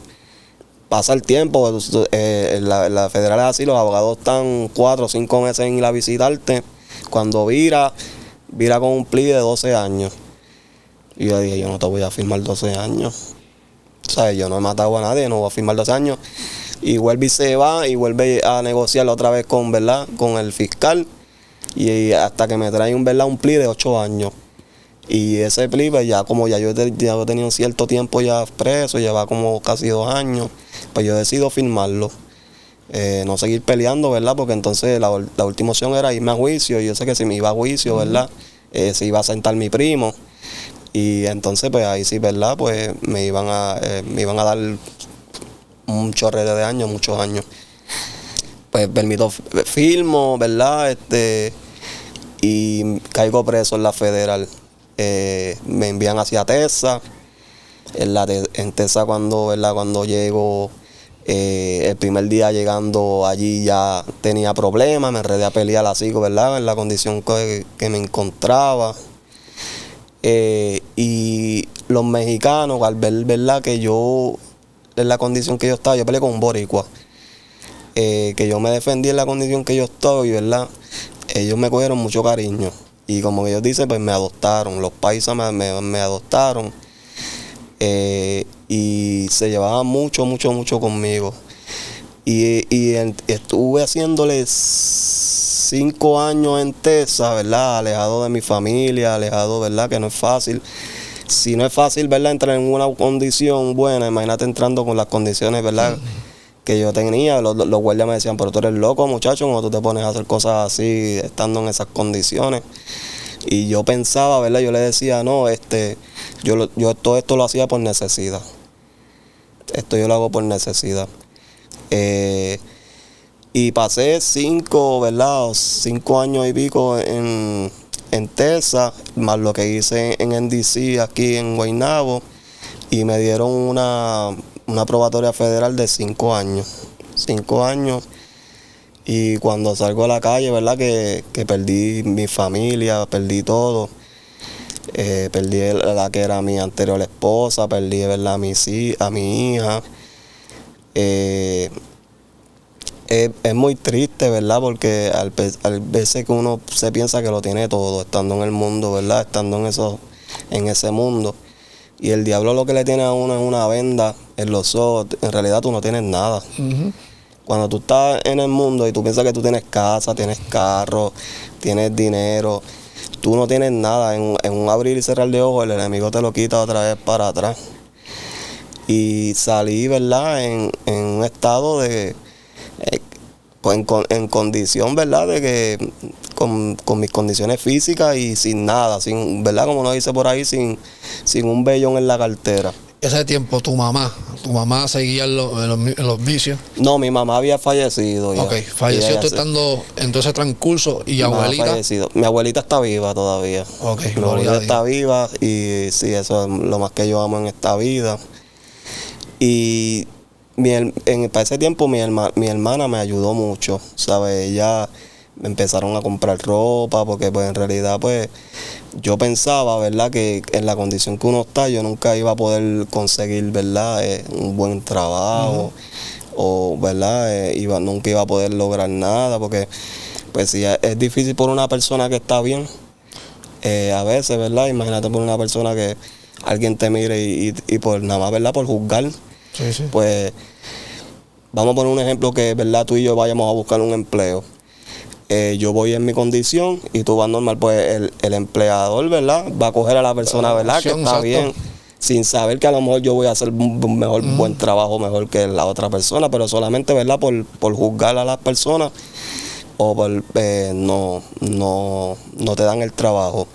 pasa el tiempo, la federal es así, los abogados están 4 o 5 meses en ir a visitarte. Cuando vira con un plea de 12 años. Y yo dije, yo no te voy a firmar 12 años. O sea, yo no he matado a nadie, no voy a firmar 12 años. Y vuelve y se va y vuelve a negociar otra vez con, ¿verdad?, con el fiscal. Y hasta que me trae un plea de 8 años. Y ese plea, pues ya como ya yo he tenido cierto tiempo ya preso, lleva como casi 2 años, pues yo decido firmarlo. No seguir peleando, ¿verdad? Porque entonces la última opción era irme a juicio. Y yo sé que si me iba a juicio, ¿verdad?, se iba a sentar mi primo. Y entonces, pues ahí sí, ¿verdad?, pues me iban a dar un chorrero de años, muchos años. Pues permito, firmo, ¿verdad? Y caigo preso en la federal. Me envían hacia Texas. En Texas cuando llego, el primer día llegando allí ya tenía problemas, me enredé a pelear así, ¿verdad?, en la condición que me encontraba. Y los mexicanos, al ver, ¿verdad?, que yo, en la condición que yo estaba, yo peleé con un boricua, que yo me defendí en la condición que yo estoy, ¿verdad?, ellos me cogieron mucho cariño. Y como ellos dicen, pues me adoptaron, los paisas me adoptaron. Y se llevaban mucho conmigo. Y estuve haciéndole 5 años en Texas, ¿verdad?, alejado de mi familia, alejado, ¿verdad?, que no es fácil. Si no es fácil, ¿verdad?, entrar en una condición buena, imagínate entrando con las condiciones, ¿verdad?, que yo tenía. Los guardias me decían, pero tú eres loco, muchacho, cuando tú te pones a hacer cosas así, estando en esas condiciones. Y yo pensaba, ¿verdad?, yo le decía, no, yo todo esto lo hacía por necesidad. Esto yo lo hago por necesidad. Y pasé 5 años y pico en Texas, más lo que hice en NDC aquí en Guaynabo, y me dieron una probatoria federal de 5 años. 5 años. Y cuando salgo a la calle, ¿verdad?, que perdí mi familia, perdí todo. Perdí la que era mi anterior esposa, perdí, ¿verdad?, a mi hija. Es muy triste, ¿verdad?, porque al veces que uno se piensa que lo tiene todo, estando en el mundo, ¿verdad?, estando en ese mundo. Y el diablo lo que le tiene a uno es una venda en los ojos. En realidad tú no tienes nada. Cuando tú estás en el mundo y tú piensas que tú tienes casa, tienes carro, tienes dinero, tú no tienes nada. En un abrir y cerrar de ojos, el enemigo te lo quita otra vez para atrás. Y salí, ¿verdad?, en un estado de... en condición, ¿verdad?, de que con mis condiciones físicas y sin nada, ¿verdad?, como uno dice por ahí, sin un vellón en la cartera. Ese tiempo, tu mamá seguía en los vicios. No, mi mamá había fallecido ya. Ok, falleció tú estando en todo ese transcurso. ¿Y abuelita? Fallecido. Mi abuelita está viva todavía. Ok, mi abuelita está viva y sí, eso es lo más que yo amo en esta vida. Y para ese tiempo mi hermana me ayudó mucho, ¿sabes? Ella me empezaron a comprar ropa porque pues en realidad pues yo pensaba, ¿verdad?, que en la condición que uno está yo nunca iba a poder conseguir, ¿verdad?, un buen trabajo. O, ¿verdad?, nunca iba a poder lograr nada porque pues si es difícil por una persona que está bien, a veces, ¿verdad? Imagínate por una persona que alguien te mire y por nada más, ¿verdad?, por juzgar. Sí. Pues vamos a poner un ejemplo que, ¿verdad?, tú y yo vayamos a buscar un empleo. Yo voy en mi condición y tú vas normal, pues el empleador, ¿verdad?, va a coger a la persona, ¿verdad?, que está exacto. bien, sin saber que a lo mejor yo voy a hacer un buen trabajo mejor que la otra persona, pero solamente, ¿verdad?, por juzgar a las personas o por no te dan el trabajo.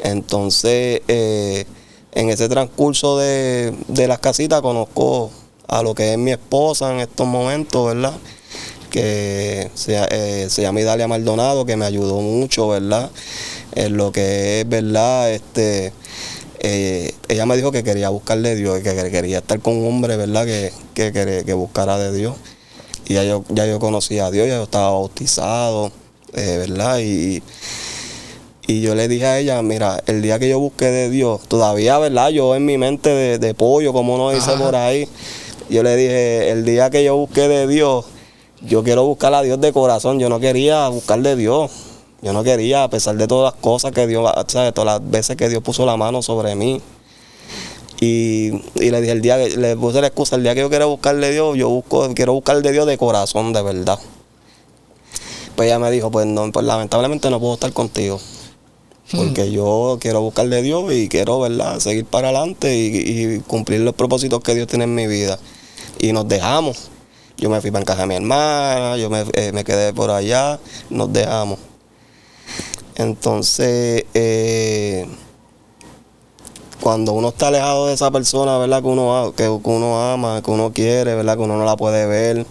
Entonces, en ese transcurso de las casitas conozco a lo que es mi esposa en estos momentos, ¿verdad?, que se llama Idalia Maldonado, que me ayudó mucho, ¿verdad?, en lo que es, ¿verdad?, ella me dijo que quería buscarle a Dios, que quería estar con un hombre, ¿verdad?, que buscara de Dios. Y ya yo conocía a Dios, ya yo estaba bautizado, ¿verdad? Y yo le dije a ella, mira, el día que yo busqué de Dios, todavía, ¿verdad?, yo en mi mente de pollo, como uno dice por ahí, Yo le dije, el día que yo busqué de Dios, yo quiero buscar a Dios de corazón. Yo no quería buscar de Dios. Yo no quería, a pesar de todas las cosas que Dios, ¿sabes? Todas las veces que Dios puso la mano sobre mí. Y le dije, le puse la excusa, el día que yo quiero buscarle a Dios, quiero buscar de Dios de corazón, de verdad. Pues ella me dijo, pues no, pues lamentablemente no puedo estar contigo. Porque yo quiero buscar de Dios y quiero, ¿verdad?, seguir para adelante y cumplir los propósitos que Dios tiene en mi vida. Y nos dejamos. Yo me fui para en casa de mi hermana, yo me quedé por allá, nos dejamos. Entonces, cuando uno está alejado de esa persona, ¿verdad?, que uno ama, que uno quiere, ¿verdad?, que uno no la puede ver,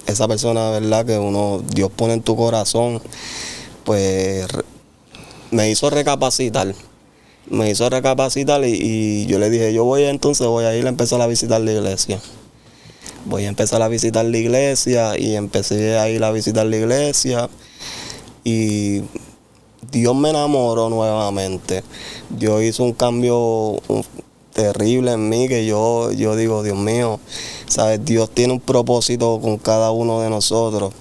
esa persona, ¿verdad?, que Dios pone en tu corazón, pues me hizo recapacitar. Y yo le dije, voy a ir a empezar a visitar la iglesia. Voy a empezar a visitar la iglesia y empecé a ir a visitar la iglesia y Dios me enamoró nuevamente. Dios hizo un cambio terrible en mí que yo digo, Dios mío, ¿sabes? Dios tiene un propósito con cada uno de nosotros.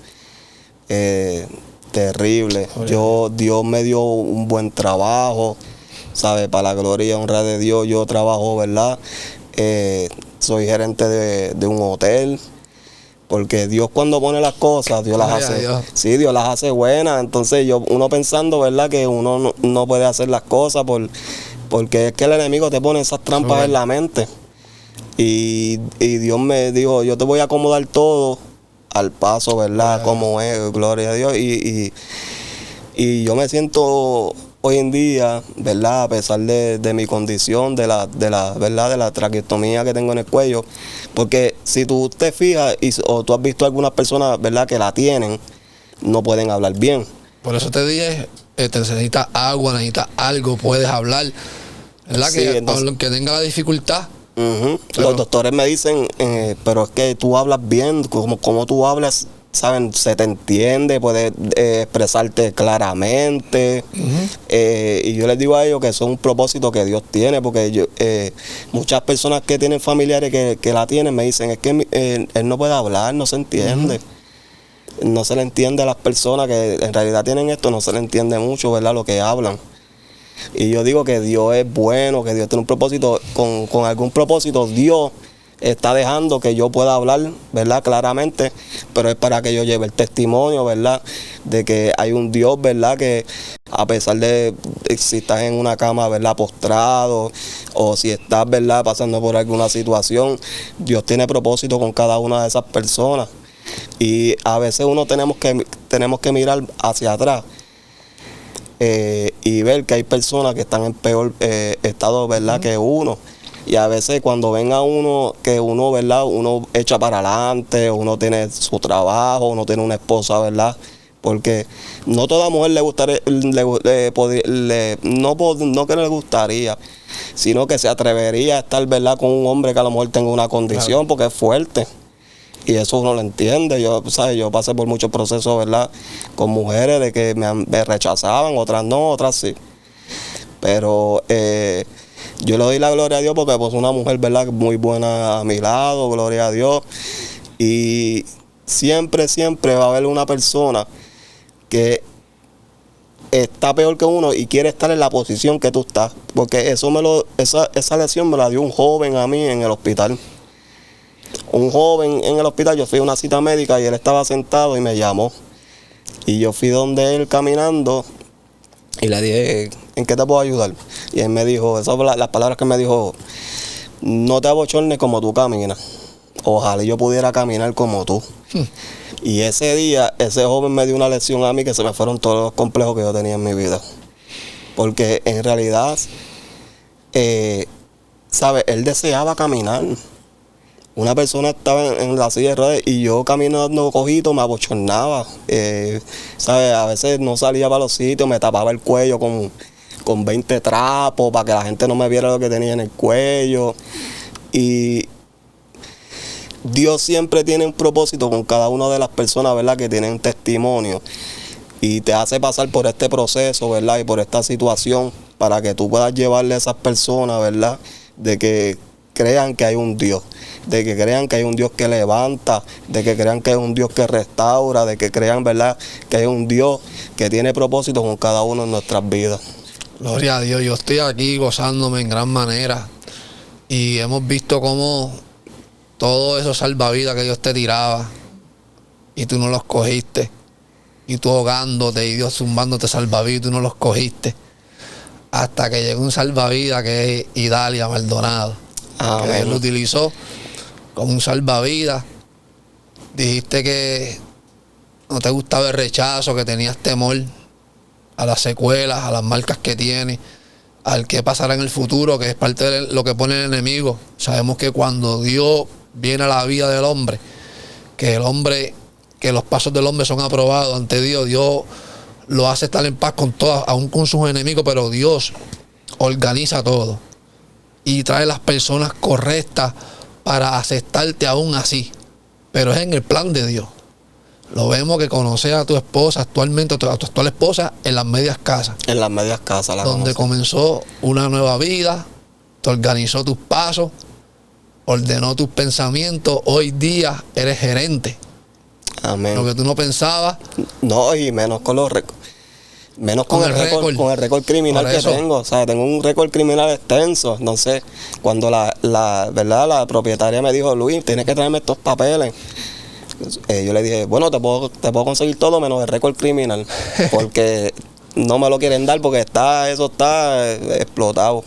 Terrible. Dios me dio un buen trabajo, ¿sabes? Para la gloria y honra de Dios, yo trabajo, ¿verdad? Soy gerente de un hotel. Porque Dios cuando pone las cosas, Dios las hace. Sí, Dios las hace buenas. Entonces uno pensando, ¿verdad?, que uno no puede hacer las cosas porque es que el enemigo te pone esas trampas en la mente. Y Dios me dijo, yo te voy a acomodar todo al paso, ¿verdad?, como es, gloria a Dios. Y yo me siento hoy en día, ¿verdad?, a pesar de mi condición, de la ¿verdad?, de la traqueostomía que tengo en el cuello, porque si tú te fijas o tú has visto algunas personas, ¿verdad?, que la tienen, no pueden hablar bien. Por eso te dije, te necesitas agua, necesitas algo, puedes hablar, ¿verdad? Sí, que entonces, aunque tenga la dificultad. Los doctores me dicen, pero es que tú hablas bien, como tú hablas, ¿saben? Se te entiende, puedes expresarte claramente. Y yo les digo a ellos que eso es un propósito que Dios tiene, porque muchas personas que tienen familiares que la tienen me dicen, es que él no puede hablar, no se entiende. No se le entiende a las personas que en realidad tienen esto, no se le entiende mucho, ¿verdad?, lo que hablan. Y yo digo que Dios es bueno, que Dios tiene un propósito, con algún propósito Dios está dejando que yo pueda hablar, ¿verdad?, claramente, pero es para que yo lleve el testimonio, ¿verdad?, de que hay un Dios, ¿verdad?, que a pesar de si estás en una cama, ¿verdad?, postrado, o si estás, ¿verdad?, pasando por alguna situación, Dios tiene propósito con cada una de esas personas. Y a veces uno tenemos que mirar hacia atrás y ver que hay personas que están en peor estado, ¿verdad?, que uno. Y a veces cuando ven a uno, que uno, ¿verdad?, uno echa para adelante, uno tiene su trabajo, uno tiene una esposa, ¿verdad? Porque no toda mujer le gustaría, no que no le gustaría, sino que se atrevería a estar, ¿verdad?, con un hombre que a lo mejor tenga una condición, porque es fuerte. Y eso uno lo entiende. Yo pasé por muchos procesos, ¿verdad?, con mujeres de que me rechazaban, otras no, otras sí. Pero yo le doy la gloria a Dios porque pues una mujer, ¿verdad?, muy buena a mi lado, gloria a Dios. Y siempre va a haber una persona que está peor que uno y quiere estar en la posición que tú estás. Porque esa lesión me la dio un joven a mí en el hospital. Un joven en el hospital, yo fui a una cita médica y él estaba sentado y me llamó. Y yo fui donde él caminando y le dije, ¿en qué te puedo ayudar? Y él me dijo, esas son las palabras que me dijo, no te abochornes como tú caminas. Ojalá yo pudiera caminar como tú. Y ese día, ese joven me dio una lección a mí que se me fueron todos los complejos que yo tenía en mi vida. Porque en realidad, ¿sabes? Él deseaba caminar. Una persona estaba en la silla de ruedas y yo caminando cojito me abochornaba. ¿Sabes? A veces no salía para los sitios, me tapaba el cuello con 20 trapos para que la gente no me viera lo que tenía en el cuello. Y Dios siempre tiene un propósito con cada una de las personas, ¿verdad?, que tienen testimonio. Y te hace pasar por este proceso, ¿verdad?, y por esta situación para que tú puedas llevarle a esas personas, ¿verdad?, de que crean que hay un Dios, de que crean que hay un Dios que levanta, de que crean que hay un Dios que restaura, de que crean, ¿verdad?, que hay un Dios que tiene propósito con cada uno de nuestras vidas. Gloria a Dios, yo estoy aquí gozándome en gran manera y hemos visto cómo todos esos salvavidas que Dios te tiraba y tú no los cogiste, y tú ahogándote y Dios zumbándote salvavidas y tú no los cogiste, hasta que llegó un salvavidas que es Idalia Maldonado. Amén. Que Él lo utilizó como un salvavidas. Dijiste que no te gustaba el rechazo, que tenías temor a las secuelas, a las marcas que tienes, al que pasará en el futuro, que es parte de lo que pone el enemigo. Sabemos que cuando Dios viene a la vida del hombre, que los pasos del hombre son aprobados ante Dios, Dios lo hace estar en paz con todas, aún con sus enemigos, pero Dios organiza todo y trae las personas correctas para aceptarte aún así, pero es en el plan de Dios. Lo vemos que conoces a tu esposa actualmente, a tu actual esposa, en las medias casas. En las medias casas, donde comenzó una nueva vida, te organizó tus pasos, ordenó tus pensamientos. Hoy día eres gerente. Amén. Lo que tú no pensabas. No, y menos con los récords. Menos con el récord criminal que tengo. O sea, tengo un récord criminal extenso. Entonces, cuando la propietaria me dijo, Luis, tienes que traerme estos papeles. Yo le dije, bueno, te puedo conseguir todo menos el récord criminal. Porque no me lo quieren dar porque eso está explotado.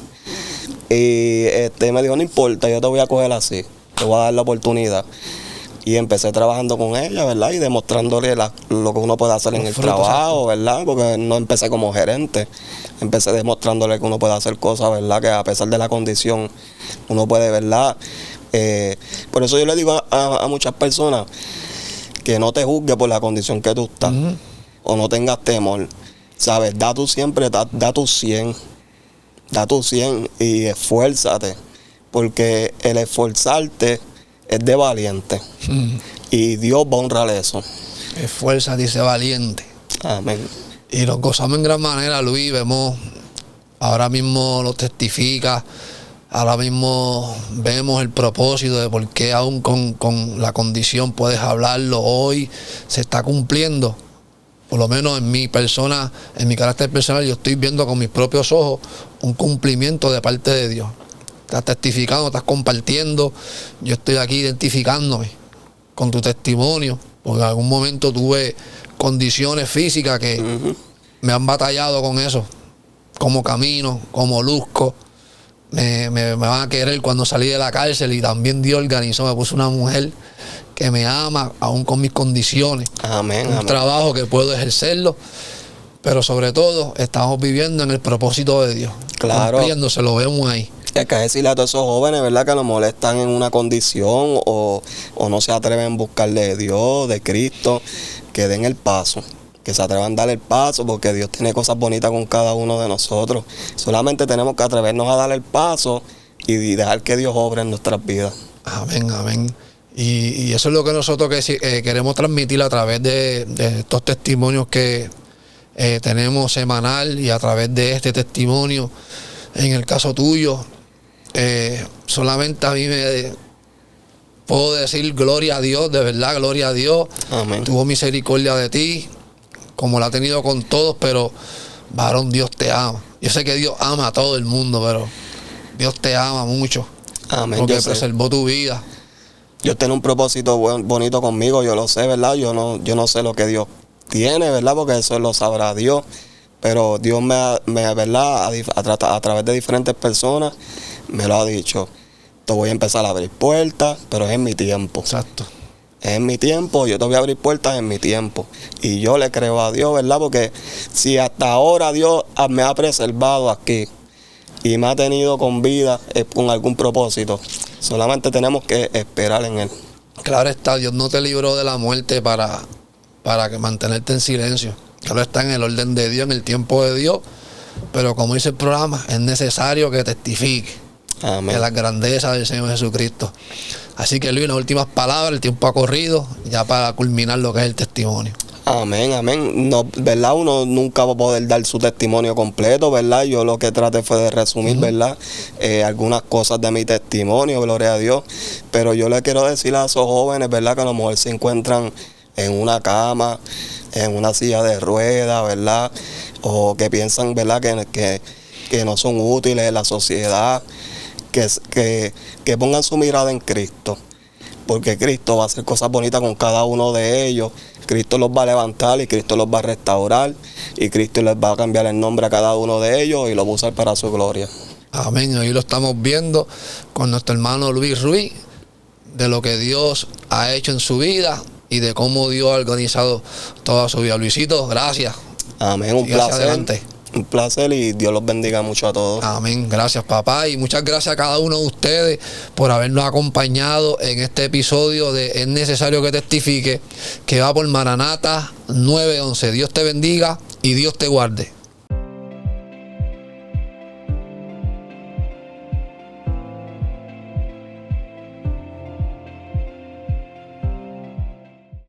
Y me dijo, no importa, yo te voy a coger así. Te voy a dar la oportunidad. Y empecé trabajando con ella, ¿verdad? Y demostrándole lo que uno puede hacer en el trabajo, ¿verdad? Porque no empecé como gerente. Empecé demostrándole que uno puede hacer cosas, ¿verdad? Que a pesar de la condición, uno puede, ¿verdad? Por eso yo le digo a muchas personas que no te juzgue por la condición que tú estás. O no tengas temor. ¿Sabes? Da tu 100. Da tu 100 y esfuérzate. Porque el esforzarte es de valiente. Y Dios va a honrar eso. Esfuerza, dice valiente. Amén. Y nos gozamos en gran manera, Luis. Vemos, ahora mismo lo testifica. Ahora mismo vemos el propósito de por qué aún con la condición puedes hablarlo. Hoy se está cumpliendo. Por lo menos en mi persona, en mi carácter personal, yo estoy viendo con mis propios ojos un cumplimiento de parte de Dios. Estás testificando, estás compartiendo. Yo estoy aquí identificándome con tu testimonio, porque en algún momento tuve condiciones físicas que me han batallado con eso. Cómo camino, cómo luzco. Me van a querer cuando salí de la cárcel, y también Dios organizó, me puso una mujer que me ama, aún con mis condiciones. Amén. Un trabajo que puedo ejercerlo, pero sobre todo estamos viviendo en el propósito de Dios. Claro. Cumpliéndose, lo vemos ahí. Hay que decirle a todos esos jóvenes, ¿verdad?, que nos molestan en una condición o no se atreven a buscarle de Dios, de Cristo, que den el paso, que se atrevan a dar el paso, porque Dios tiene cosas bonitas con cada uno de nosotros. Solamente tenemos que atrevernos a dar el paso y dejar que Dios obre en nuestras vidas. Amén, amén. Y eso es lo que nosotros queremos transmitir a través de estos testimonios que tenemos semanal, y a través de este testimonio, en el caso tuyo. Solamente a mí me puedo decir gloria a Dios, de verdad, gloria a Dios. Amén. Tuvo misericordia de ti, como la ha tenido con todos, pero varón, Dios te ama. Yo sé que Dios ama a todo el mundo, pero Dios te ama mucho. Amén. Porque preservó tu vida. Dios tiene un propósito bonito conmigo, yo lo sé, ¿verdad? Yo no sé lo que Dios tiene, ¿verdad? Porque eso lo sabrá Dios. Pero Dios ¿verdad?, a través de diferentes personas me lo ha dicho. Te voy a empezar a abrir puertas, pero es en mi tiempo. Exacto. Es en mi tiempo, yo te voy a abrir puertas en mi tiempo. Y yo le creo a Dios, ¿verdad? Porque si hasta ahora Dios me ha preservado aquí y me ha tenido con vida, es con algún propósito. Solamente tenemos que esperar en Él. Claro está, Dios no te libró de la muerte para que mantenerte en silencio. Claro está, en el orden de Dios, en el tiempo de Dios. Pero como dice el programa, es necesario que testifique. Amén. De las grandezas del Señor Jesucristo. Así que, Luis, las últimas palabras, el tiempo ha corrido, ya para culminar lo que es el testimonio. Amén, amén. No, ¿verdad? Uno nunca va a poder dar su testimonio completo, ¿verdad? Yo lo que traté fue de resumir, ¿verdad? Algunas cosas de mi testimonio, gloria a Dios. Pero yo le quiero decir a esos jóvenes, ¿verdad? Que a lo mejor se encuentran en una cama, en una silla de ruedas, ¿verdad? O que piensan, ¿verdad? Que no son útiles en la sociedad, que pongan su mirada en Cristo. Porque Cristo va a hacer cosas bonitas con cada uno de ellos. Cristo los va a levantar y Cristo los va a restaurar y Cristo les va a cambiar el nombre a cada uno de ellos y lo va a usar para su gloria. Amén. Hoy lo estamos viendo con nuestro hermano Luis Ruiz, de lo que Dios ha hecho en su vida y de cómo Dios ha organizado toda su vida. Luisito, gracias. Amén, un placer. Adelante. Un placer y Dios los bendiga mucho a todos. Amén. Gracias, papá. Y muchas gracias a cada uno de ustedes por habernos acompañado en este episodio de Es Necesario que Testifique, que va por Maranata 911. Dios te bendiga y Dios te guarde.